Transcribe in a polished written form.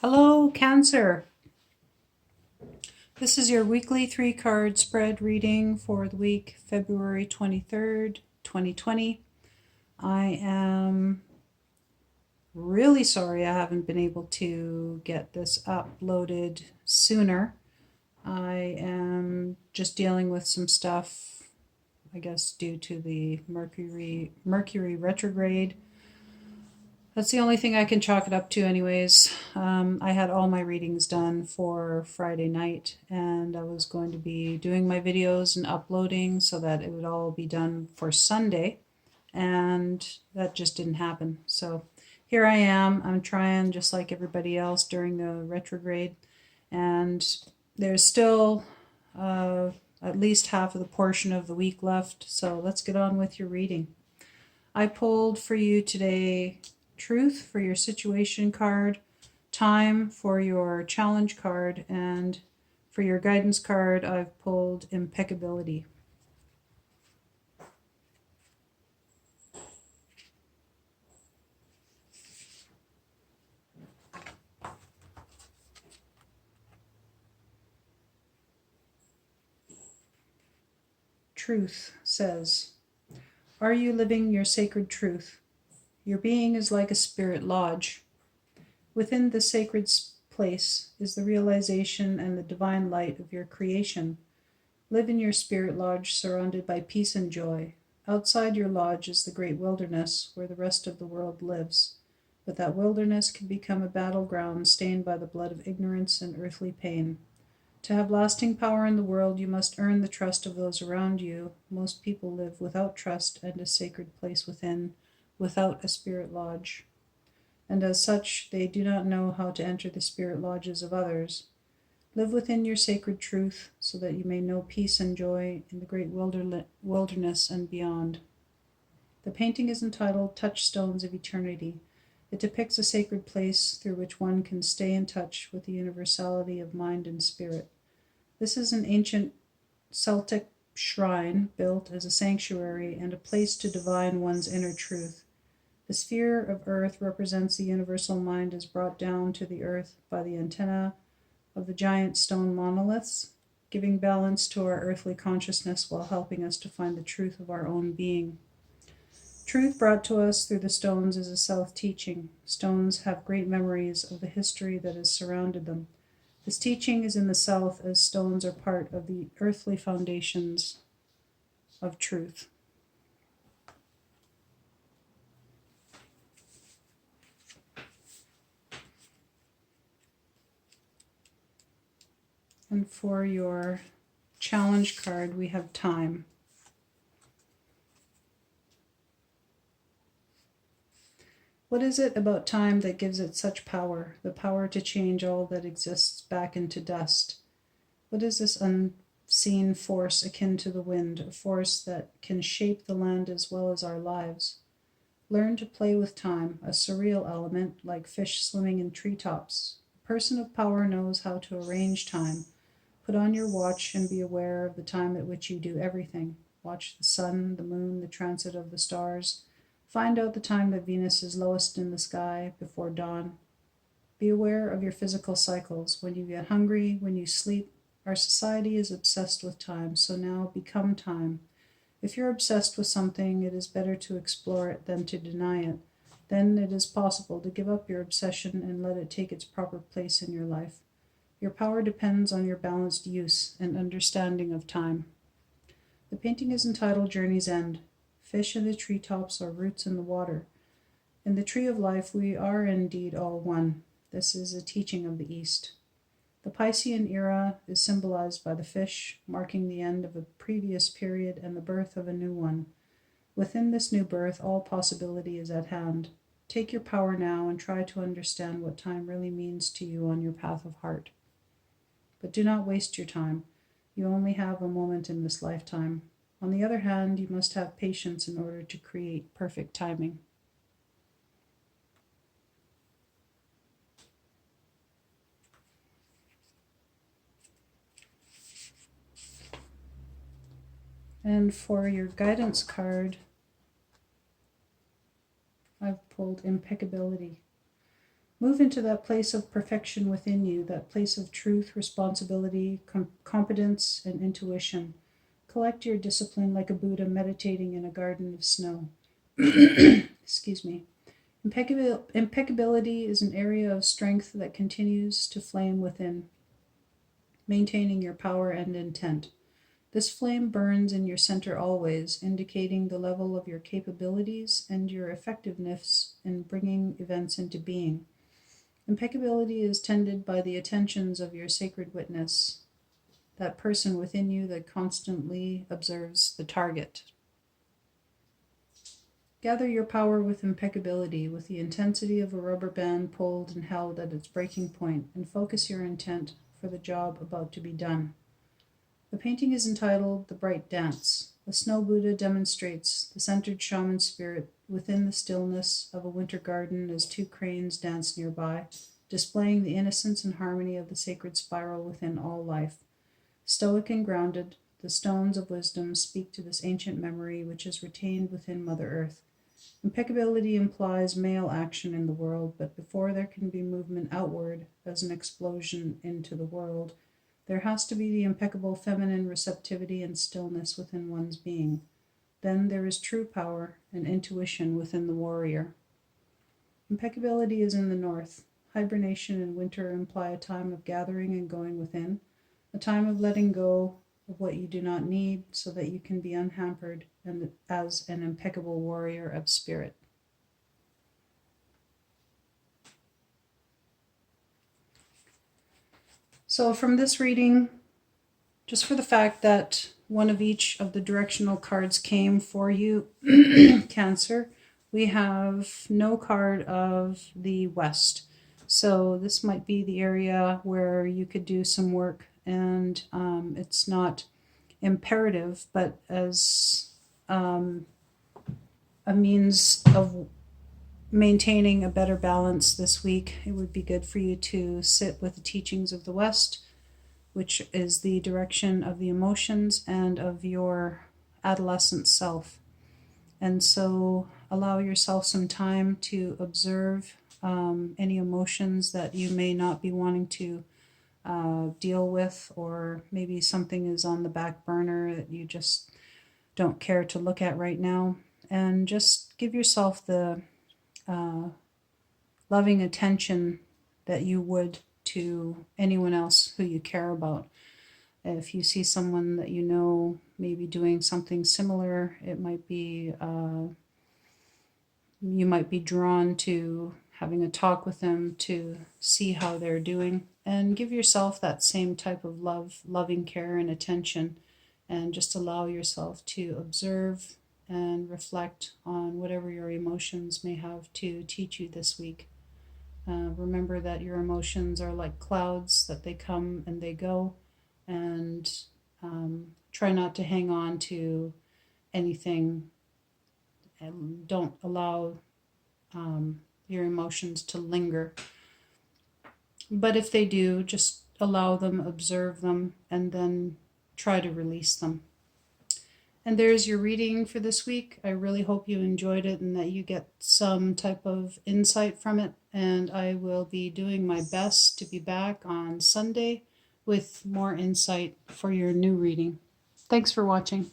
Hello, Cancer. This is your weekly 3-card spread reading for the week February 23rd, 2020. I am really sorry I haven't been able to get this uploaded sooner. I am just dealing with some stuff, I guess, due to the Mercury retrograde. That's the only thing I can chalk it up to anyways. I had all my readings done for Friday night, and I was going to be doing my videos and uploading so that it would all be done for Sunday, and that just didn't happen. So here I am. I'm trying just like everybody else during the retrograde, and there's still at least half of the portion of the week left, so let's get on with your reading. I pulled for you today Truth for your situation card, Time for your challenge card, and for your guidance card, I've pulled Impeccability. Truth says, are you living your sacred truth? Your being is like a spirit lodge. Within the sacred place is the realization and the divine light of your creation. Live in your spirit lodge surrounded by peace and joy. Outside your lodge is the great wilderness where the rest of the world lives. But that wilderness can become a battleground stained by the blood of ignorance and earthly pain. To have lasting power in the world, you must earn the trust of those around you. Most people live without trust and a sacred place within, without a spirit lodge. And as such, they do not know how to enter the spirit lodges of others. Live within your sacred truth so that you may know peace and joy in the great wilderness and beyond. The painting is entitled Touchstones of Eternity. It depicts a sacred place through which one can stay in touch with the universality of mind and spirit. This is an ancient Celtic shrine built as a sanctuary and a place to divine one's inner truth. The sphere of earth represents the universal mind as brought down to the earth by the antenna of the giant stone monoliths, giving balance to our earthly consciousness while helping us to find the truth of our own being. Truth brought to us through the stones is a self-teaching. Stones have great memories of the history that has surrounded them. This teaching is in the South, as stones are part of the earthly foundations of truth. And for your challenge card, we have Time. What is it about time that gives it such power, the power to change all that exists back into dust? What is this unseen force akin to the wind, a force that can shape the land as well as our lives? Learn to play with time, a surreal element like fish swimming in treetops. A person of power knows how to arrange time. Put on your watch and be aware of the time at which you do everything. Watch the sun, the moon, the transit of the stars. Find out the time that Venus is lowest in the sky before dawn. Be aware of your physical cycles. When you get hungry, when you sleep. Our society is obsessed with time, so now become time. If you're obsessed with something, it is better to explore it than to deny it. Then it is possible to give up your obsession and let it take its proper place in your life. Your power depends on your balanced use and understanding of time. The painting is entitled Journey's End. Fish in the treetops or roots in the water. In the tree of life, we are indeed all one. This is a teaching of the East. The Piscean era is symbolized by the fish, marking the end of a previous period and the birth of a new one. Within this new birth, all possibility is at hand. Take your power now and try to understand what time really means to you on your path of heart. But do not waste your time. You only have a moment in this lifetime. On the other hand, you must have patience in order to create perfect timing. And for your guidance card, I've pulled Impeccability. Move into that place of perfection within you, that place of truth, responsibility, competence, and intuition. Collect your discipline like a Buddha meditating in a garden of snow. Excuse me. Impeccability is an area of strength that continues to flame within, maintaining your power and intent. This flame burns in your center always, indicating the level of your capabilities and your effectiveness in bringing events into being. Impeccability is tended by the attentions of your sacred witness, that person within you that constantly observes the target. Gather your power with impeccability, with the intensity of a rubber band pulled and held at its breaking point, and focus your intent for the job about to be done. The painting is entitled The Bright Dance. The Snow Buddha demonstrates the centered shaman spirit within the stillness of a winter garden as two cranes dance nearby, displaying the innocence and harmony of the sacred spiral within all life. Stoic and grounded, the stones of wisdom speak to this ancient memory which is retained within Mother Earth. Impeccability implies male action in the world, but before there can be movement outward as an explosion into the world, there has to be the impeccable feminine receptivity and stillness within one's being. Then there is true power and intuition within the warrior. Impeccability is in the north. Hibernation and winter imply a time of gathering and going within, a time of letting go of what you do not need so that you can be unhampered and as an impeccable warrior of spirit. So from this reading, just for the fact that one of each of the directional cards came for you, Cancer, we have no card of the West. So this might be the area where you could do some work, and it's not imperative, but as a means of maintaining a better balance this week, it would be good for you to sit with the teachings of the West, which is the direction of the emotions and of your adolescent self. And so allow yourself some time to observe any emotions that you may not be wanting to deal with, or maybe something is on the back burner that you just don't care to look at right now. And just give yourself the loving attention that you would to anyone else who you care about. If you see someone that you know maybe doing something similar, it might be you might be drawn to having a talk with them to see how they're doing, and give yourself that same type of loving care and attention, and just allow yourself to observe and reflect on whatever your emotions may have to teach you this week. Remember that your emotions are like clouds, that they come and they go, and try not to hang on to anything, and don't allow your emotions to linger. But if they do, just allow them, observe them, and then try to release them. And there's your reading for this week. I really hope you enjoyed it and that you get some type of insight from it. And I will be doing my best to be back on Sunday with more insight for your new reading. Thanks for watching.